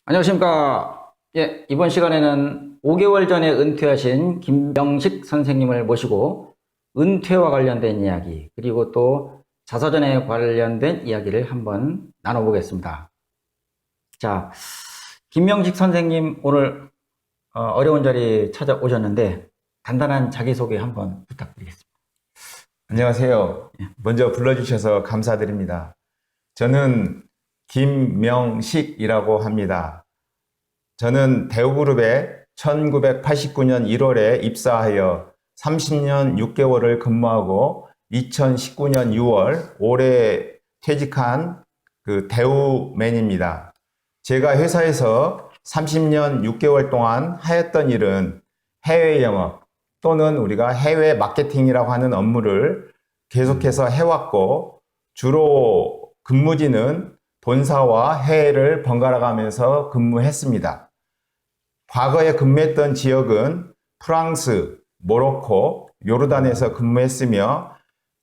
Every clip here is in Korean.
안녕하십니까. 예, 이번 시간에는 5개월 전에 은퇴하신 김명식 선생님을 모시고 은퇴와 관련된 이야기, 그리고 또 자서전에 관련된 이야기를 한번 나눠보겠습니다. 자, 김명식 선생님 오늘 어려운 자리 찾아오셨는데 간단한 자기소개 한번 부탁드리겠습니다. 안녕하세요. 먼저 불러주셔서 감사드립니다. 저는 김명식이라고 합니다. 저는 대우그룹에 1989년 1월에 입사하여 30년 6개월을 근무하고 2019년 6월 올해 퇴직한 대우맨입니다. 제가 회사에서 30년 6개월 동안 하였던 일은 해외 영업 또는 우리가 해외 마케팅이라고 하는 업무를 계속해서 해왔고, 주로 근무지는 본사와 해외를 번갈아 가면서 근무했습니다. 과거에 근무했던 지역은 프랑스, 모로코, 요르단에서 근무했으며,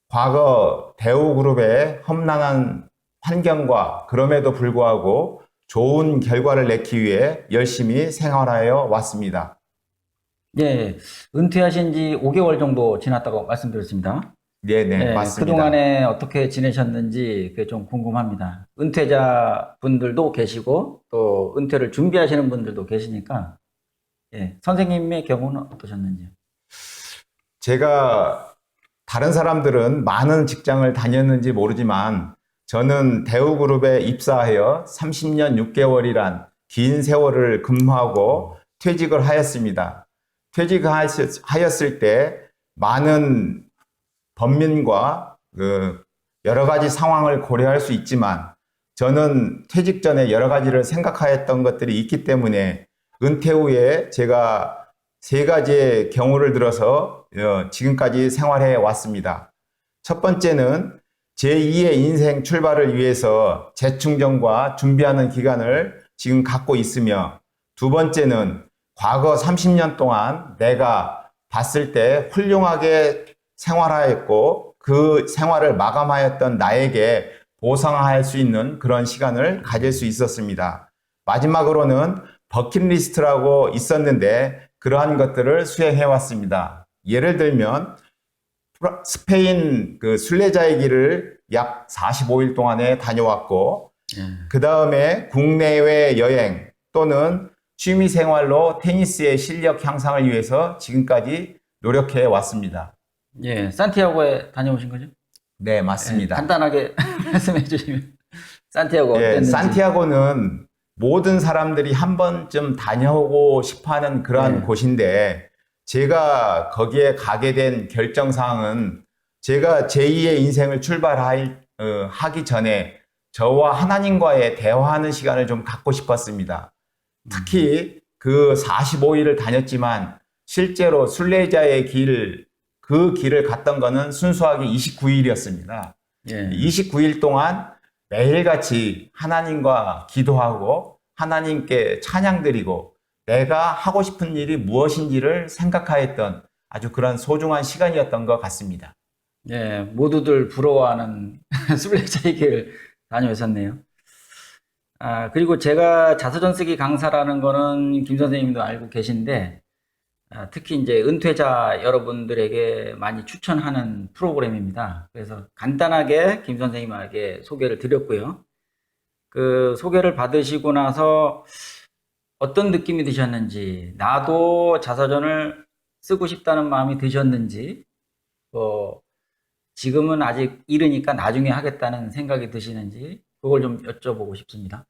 과거 대우그룹의 험난한 환경과 그럼에도 불구하고 좋은 결과를 내기 위해 열심히 생활하여 왔습니다. 예, 은퇴하신 지 5개월 정도 지났다고 말씀드렸습니다. 네네, 예, 맞습니다. 그동안에 어떻게 지내셨는지 그게 좀 궁금합니다. 은퇴자 분들도 계시고 또 은퇴를 준비하시는 분들도 계시니까 예, 선생님의 경우는 어떠셨는지요? 제가 다른 사람들은 많은 직장을 다녔는지 모르지만 저는 대우그룹에 입사하여 30년 6개월이란 긴 세월을 근무하고 퇴직을 하였습니다. 퇴직하였을 때 많은 번민과 여러 가지 상황을 고려할 수 있지만 저는 퇴직 전에 여러 가지를 생각하였던 것들이 있기 때문에 은퇴 후에 제가 세 가지의 경우를 들어서 지금까지 생활해 왔습니다. 첫 번째는 제2의 인생 출발을 위해서 재충전과 준비하는 기간을 지금 갖고 있으며, 두 번째는 과거 30년 동안 내가 봤을 때 훌륭하게 생활하였고 그 생활을 마감하였던 나에게 보상할 수 있는 그런 시간을 가질 수 있었습니다. 마지막으로는 버킷리스트라고 있었는데 그러한 것들을 수행해 왔습니다. 예를 들면 스페인 순례자의 길을 약 45일 동안에 다녀왔고, 그 다음에 국내외 여행 또는 취미 생활로 테니스의 실력 향상을 위해서 지금까지 노력해 왔습니다. 예, 산티아고에 다녀오신 거죠? 네, 맞습니다. 간단하게 말씀해 주시면 산티아고 예, 어땠는지. 산티아고는 모든 사람들이 한 번쯤 다녀오고 싶어 하는 그러한 곳인데, 제가 거기에 가게 된 결정사항은 제가 제2의 인생을 출발하기 전에 저와 하나님과의 대화하는 시간을 좀 갖고 싶었습니다. 특히 그 45일을 다녔지만 실제로 순례자의 그 길을 갔던 거는 순수하게 29일이었습니다. 예. 29일 동안 매일같이 하나님과 기도하고 하나님께 찬양드리고 내가 하고 싶은 일이 무엇인지를 생각하였던 아주 그런 소중한 시간이었던 것 같습니다. 예, 모두들 부러워하는 순례자의 길을 다녀오셨네요. 아, 그리고 제가 자서전 쓰기 강사라는 거는 김 선생님도 알고 계신데, 특히 이제 은퇴자 여러분들에게 많이 추천하는 프로그램입니다. 그래서 간단하게 김 선생님에게 소개를 드렸고요. 그 소개를 받으시고 나서 어떤 느낌이 드셨는지, 나도 자서전을 쓰고 싶다는 마음이 드셨는지, 지금은 아직 이르니까 나중에 하겠다는 생각이 드시는지, 그걸 좀 여쭤보고 싶습니다.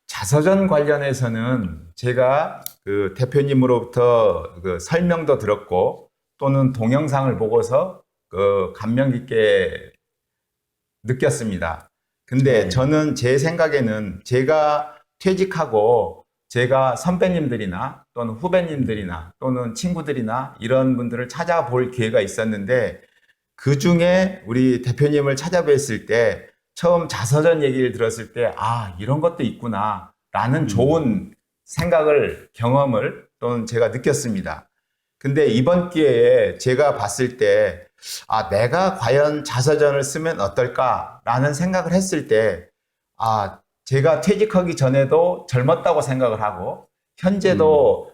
자서전 관련해서는 제가 그 대표님으로부터 그 설명도 들었고 또는 동영상을 보고서 그 감명 깊게 느꼈습니다. 근데 저는 제 생각에는 제가 퇴직하고 제가 선배님들이나 또는 후배님들이나 또는 친구들이나 이런 분들을 찾아볼 기회가 있었는데, 그 중에 우리 대표님을 찾아뵀을 때 처음 자서전 얘기를 들었을 때 이런 것도 있구나 라는 좋은 생각을, 경험을 또는 제가 느꼈습니다. 근데 이번 기회에 제가 봤을 때 내가 과연 자서전을 쓰면 어떨까 라는 생각을 했을 때 제가 퇴직하기 전에도 젊었다고 생각을 하고 현재도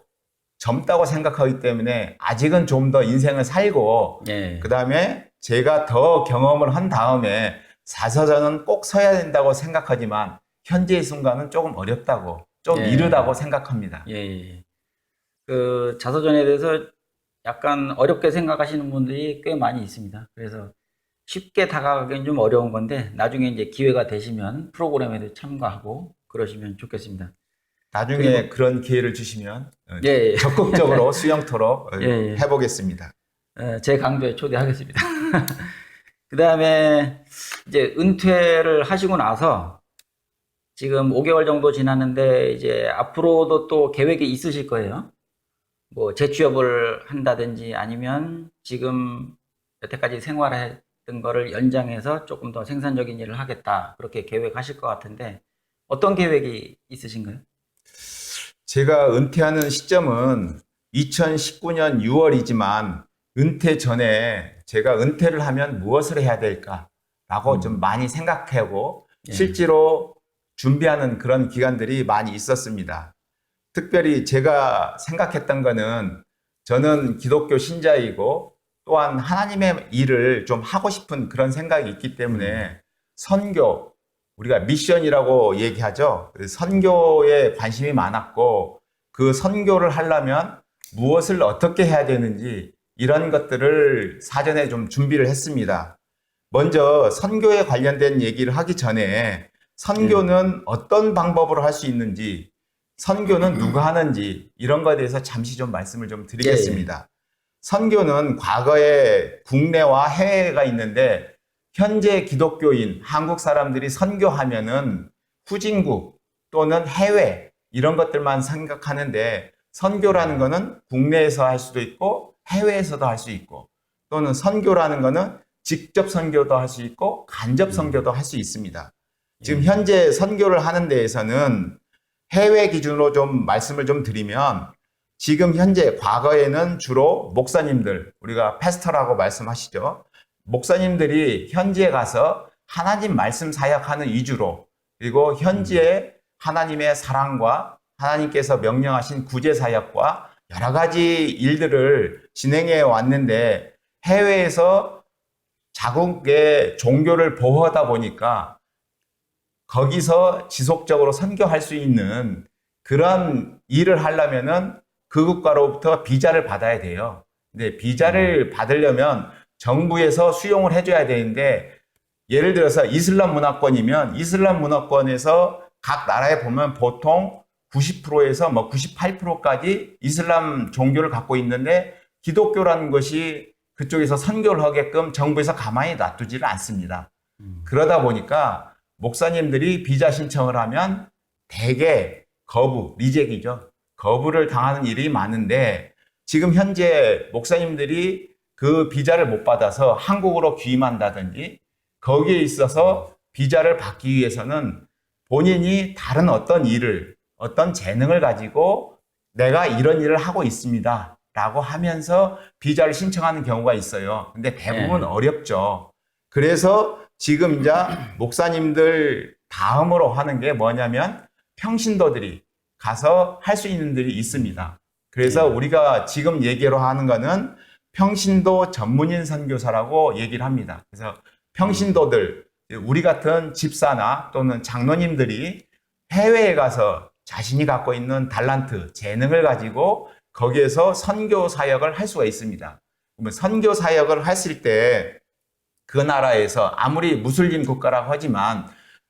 젊다고 생각하기 때문에 아직은 좀 더 인생을 살고 예. 그다음에 제가 더 경험을 한 다음에 사서전은 꼭 서야 된다고 생각하지만 현재의 순간은 조금 어렵다고 좀 예. 이르다고 생각합니다. 예, 예. 그 자서전에 대해서 약간 어렵게 생각하시는 분들이 꽤 많이 있습니다. 그래서 쉽게 다가가기는 좀 어려운 건데 나중에 이제 기회가 되시면 프로그램에도 참가하고 그러시면 좋겠습니다. 나중에 그런 기회를 주시면 예, 예. 적극적으로 수영토로 예, 예. 해보겠습니다. 제 강좌에 초대하겠습니다. 그 다음에 이제 은퇴를 하시고 나서 지금 5개월 정도 지났는데 이제 앞으로도 또 계획이 있으실 거예요. 뭐 재취업을 한다든지 아니면 지금 여태까지 생활했던 거를 연장해서 조금 더 생산적인 일을 하겠다. 그렇게 계획하실 것 같은데 어떤 계획이 있으신가요? 제가 은퇴하는 시점은 2019년 6월이지만 은퇴 전에 제가 은퇴를 하면 무엇을 해야 될까라고 좀 많이 생각하고 예. 실제로 준비하는 그런 기간들이 많이 있었습니다. 특별히 제가 생각했던 거는 저는 기독교 신자이고 또한 하나님의 일을 좀 하고 싶은 그런 생각이 있기 때문에 선교, 우리가 미션이라고 얘기하죠. 선교에 관심이 많았고 그 선교를 하려면 무엇을 어떻게 해야 되는지 이런 것들을 사전에 좀 준비를 했습니다. 먼저 선교에 관련된 얘기를 하기 전에 선교는 어떤 방법으로 할 수 있는지 선교는 누가 하는지 이런 것에 대해서 잠시 좀 말씀을 좀 드리겠습니다. 선교는 과거에 국내와 해외가 있는데 현재 기독교인 한국 사람들이 선교하면은 후진국 또는 해외 이런 것들만 생각하는데 선교라는 거는 국내에서 할 수도 있고 해외에서도 할 수 있고 또는 선교라는 거는 직접 선교도 할 수 있고 간접 선교도 할 수 있습니다. 지금 현재 선교를 하는 데에서는 해외 기준으로 좀 말씀을 좀 드리면 지금 현재 과거에는 주로 목사님들 우리가 패스터라고 말씀하시죠. 목사님들이 현지에 가서 하나님 말씀 사역하는 위주로 그리고 현지에 하나님의 사랑과 하나님께서 명령하신 구제 사역과 여러 가지 일들을 진행해 왔는데 해외에서 자국의 종교를 보호하다 보니까 거기서 지속적으로 선교할 수 있는 그런 일을 하려면은 그 국가로부터 비자를 받아야 돼요. 근데 비자를 받으려면 정부에서 수용을 해줘야 되는데 예를 들어서 이슬람 문화권이면 이슬람 문화권에서 각 나라에 보면 보통 90%에서 뭐 98%까지 이슬람 종교를 갖고 있는데 기독교라는 것이 그쪽에서 선교를 하게끔 정부에서 가만히 놔두지를 않습니다. 그러다 보니까 목사님들이 비자 신청을 하면 대개 거부, 리젝이죠. 거부를 당하는 일이 많은데 지금 현재 목사님들이 그 비자를 못 받아서 한국으로 귀임한다든지 거기에 있어서 비자를 받기 위해서는 본인이 다른 어떤 일을, 어떤 재능을 가지고 내가 이런 일을 하고 있습니다. 라고 하면서 비자를 신청하는 경우가 있어요. 근데 대부분 어렵죠. 그래서 지금 이제 목사님들 다음으로 하는 게 뭐냐면 평신도들이 가서 할 수 있는 일이 있습니다. 그래서 우리가 지금 얘기로 하는 거는 평신도 전문인 선교사라고 얘기를 합니다. 그래서 평신도들, 우리 같은 집사나 또는 장로님들이 해외에 가서 자신이 갖고 있는 달란트, 재능을 가지고 거기에서 선교 사역을 할 수가 있습니다. 그러면 선교 사역을 했을 때 그 나라에서 아무리 무슬림 국가라고 하지만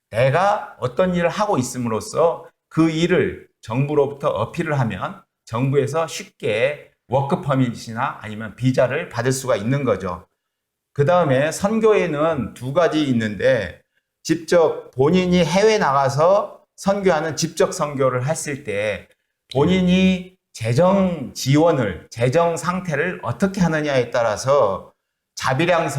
내가 어떤 일을 하고 있음으로써 그 일을 정부로부터 어필을 하면 정부에서 쉽게 워크 퍼밋이나 아니면 비자를 받을 수가 있는 거죠. 그 다음에 선교에는 두 가지 있는데 직접 본인이 해외 나가서 선교하는 직접 선교를 했을 때 본인이 재정 지원을, 재정 상태를 어떻게 하느냐에 따라서 자비량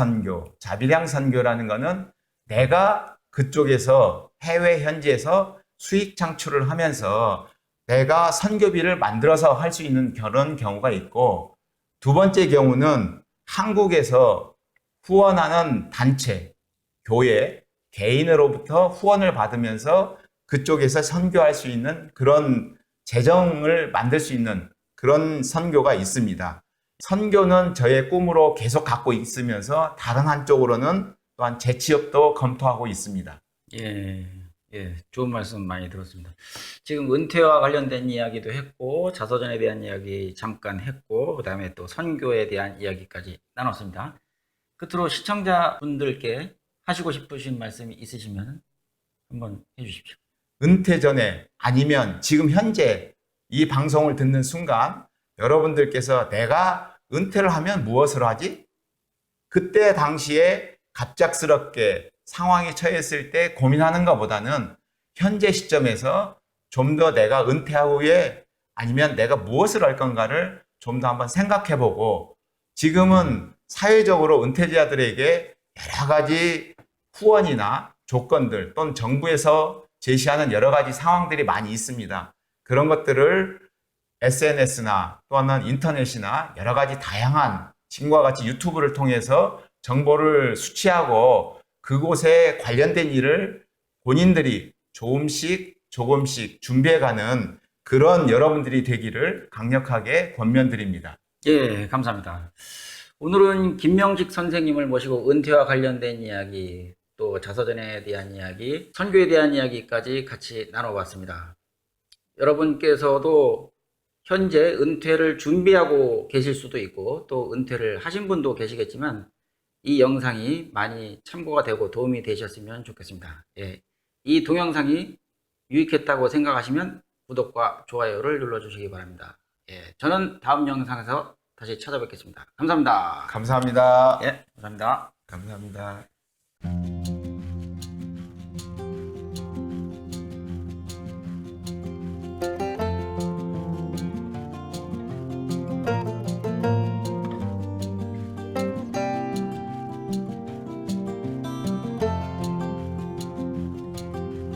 선교라는 거는 내가 그쪽에서 해외 현지에서 수익 창출을 하면서 내가 선교비를 만들어서 할 수 있는 그런 경우가 있고 두 번째 경우는 한국에서 후원하는 단체, 교회, 개인으로부터 후원을 받으면서 그쪽에서 선교할 수 있는 그런 재정을 만들 수 있는 그런 선교가 있습니다. 선교는 저의 꿈으로 계속 갖고 있으면서 다른 한쪽으로는 또한 재취업도 검토하고 있습니다. 예, 예, 좋은 말씀 많이 들었습니다. 지금 은퇴와 관련된 이야기도 했고, 자서전에 대한 이야기 잠깐 했고, 그 다음에 또 선교에 대한 이야기까지 나눴습니다. 끝으로 시청자분들께 하시고 싶으신 말씀이 있으시면 한번 해주십시오. 은퇴 전에 아니면 지금 현재 이 방송을 듣는 순간 여러분들께서 내가 은퇴를 하면 무엇을 하지? 그때 당시에 갑작스럽게 상황에 처했을 때 고민하는 것보다는 현재 시점에서 좀 더 내가 은퇴 후에 아니면 내가 무엇을 할 건가를 좀 더 한번 생각해 보고 지금은 사회적으로 은퇴자들에게 여러 가지 후원이나 조건들 또는 정부에서 제시하는 여러 가지 상황들이 많이 있습니다. 그런 것들을 SNS나 또는 인터넷이나 여러 가지 다양한 지금과 같이 유튜브를 통해서 정보를 수취하고 그곳에 관련된 일을 본인들이 조금씩 준비해가는 그런 여러분들이 되기를 강력하게 권면드립니다. 예, 감사합니다. 오늘은 김명식 선생님을 모시고 은퇴와 관련된 이야기, 또 자서전에 대한 이야기, 선교에 대한 이야기까지 같이 나눠봤습니다. 여러분께서도 현재 은퇴를 준비하고 계실 수도 있고 또 은퇴를 하신 분도 계시겠지만 이 영상이 많이 참고가 되고 도움이 되셨으면 좋겠습니다. 예, 이 동영상이 유익했다고 생각하시면 구독과 좋아요를 눌러주시기 바랍니다. 예, 저는 다음 영상에서 다시 찾아뵙겠습니다. 감사합니다. 감사합니다. 예, 감사합니다. 감사합니다.